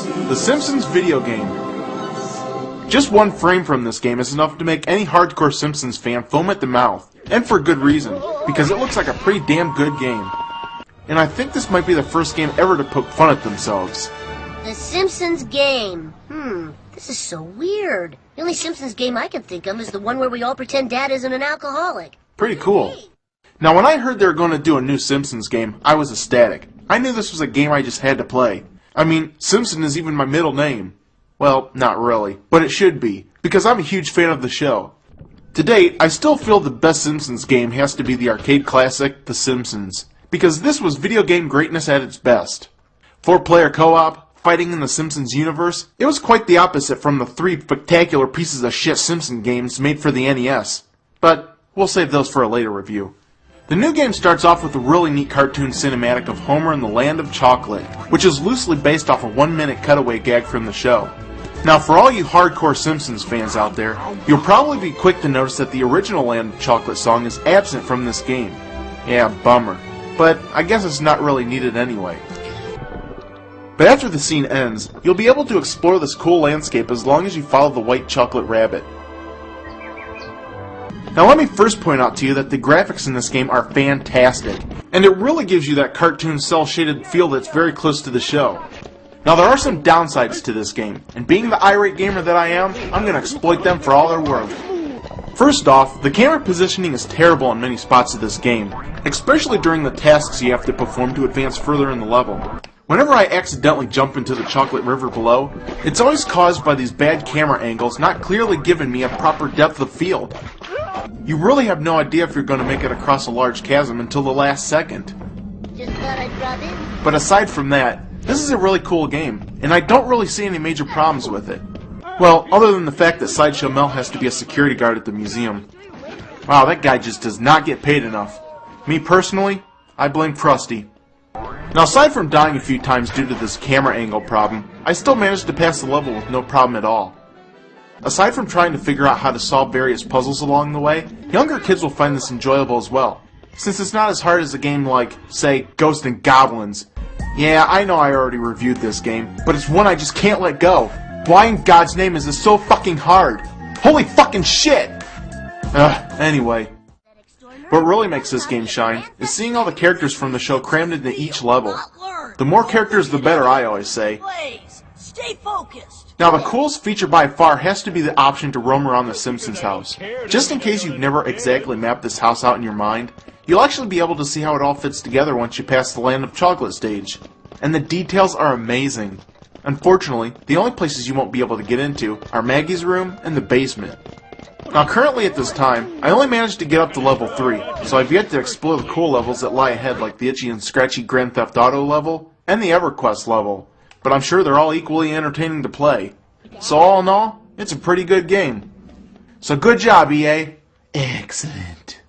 is The Simpsons video game. Just one frame from this game is enough to make any hardcore Simpsons fan foam at the mouth, and for good reason, because it looks like a pretty damn good game. And I think this might be the first game ever to poke fun at themselves. The Simpsons game. This is so weird. The only Simpsons game I can think of is the one where we all pretend Dad isn't an alcoholic. Pretty cool. Now when I heard they were going to do a new Simpsons game, I was ecstatic. I knew this was a game I just had to play. I mean, Simpson is even my middle name. Well, not really, but it should be, because I'm a huge fan of the show. To date, I still feel the best Simpsons game has to be the arcade classic, The Simpsons, because this was video game greatness at its best. 4-player co-op, fighting in the Simpsons universe, it was quite the opposite from the 3 spectacular pieces of shit Simpson games made for the NES. But we'll save those for a later review. The new game starts off with a really neat cartoon cinematic of Homer in the Land of Chocolate, which is loosely based off a 1-minute cutaway gag from the show. Now for all you hardcore Simpsons fans out there, you'll probably be quick to notice that the original Land of Chocolate song is absent from this game. Yeah, bummer. But I guess it's not really needed anyway. But after the scene ends, you'll be able to explore this cool landscape as long as you follow the white chocolate rabbit. Now let me first point out to you that the graphics in this game are fantastic, and it really gives you that cartoon cel-shaded feel that's very close to the show. Now there are some downsides to this game, and being the irate gamer that I am, I'm going to exploit them for all they're worth. First off, the camera positioning is terrible in many spots of this game, especially during the tasks you have to perform to advance further in the level. Whenever I accidentally jump into the chocolate river below, it's always caused by these bad camera angles not clearly giving me a proper depth of field. You really have no idea if you're going to make it across a large chasm until the last second. Just thought I'd drop in. But aside from that, this is a really cool game, and I don't really see any major problems with it. Well, other than the fact that Sideshow Mel has to be a security guard at the museum. Wow, that guy just does not get paid enough. Me personally, I blame Krusty. Now aside from dying a few times due to this camera angle problem, I still managed to pass the level with no problem at all. Aside from trying to figure out how to solve various puzzles along the way, younger kids will find this enjoyable as well, since it's not as hard as a game like, say, Ghosts and Goblins. Yeah, I know I already reviewed this game, but it's one I just can't let go. Why in God's name is this so fucking hard? Holy fucking shit! Anyway. What really makes this game shine is seeing all the characters from the show crammed into each level. The more characters the better, I always say. Stay focused. Now the coolest feature by far has to be the option to roam around the Simpsons house. Just in case you've never exactly mapped this house out in your mind, you'll actually be able to see how it all fits together once you pass the Land of Chocolate stage. And the details are amazing. Unfortunately, the only places you won't be able to get into are Maggie's room and the basement. Now currently at this time, I only managed to get up to level 3, so I've yet to explore the cool levels that lie ahead like the itchy and scratchy Grand Theft Auto level and the EverQuest level. But I'm sure they're all equally entertaining to play. So all in all, it's a pretty good game. So good job, EA. Excellent.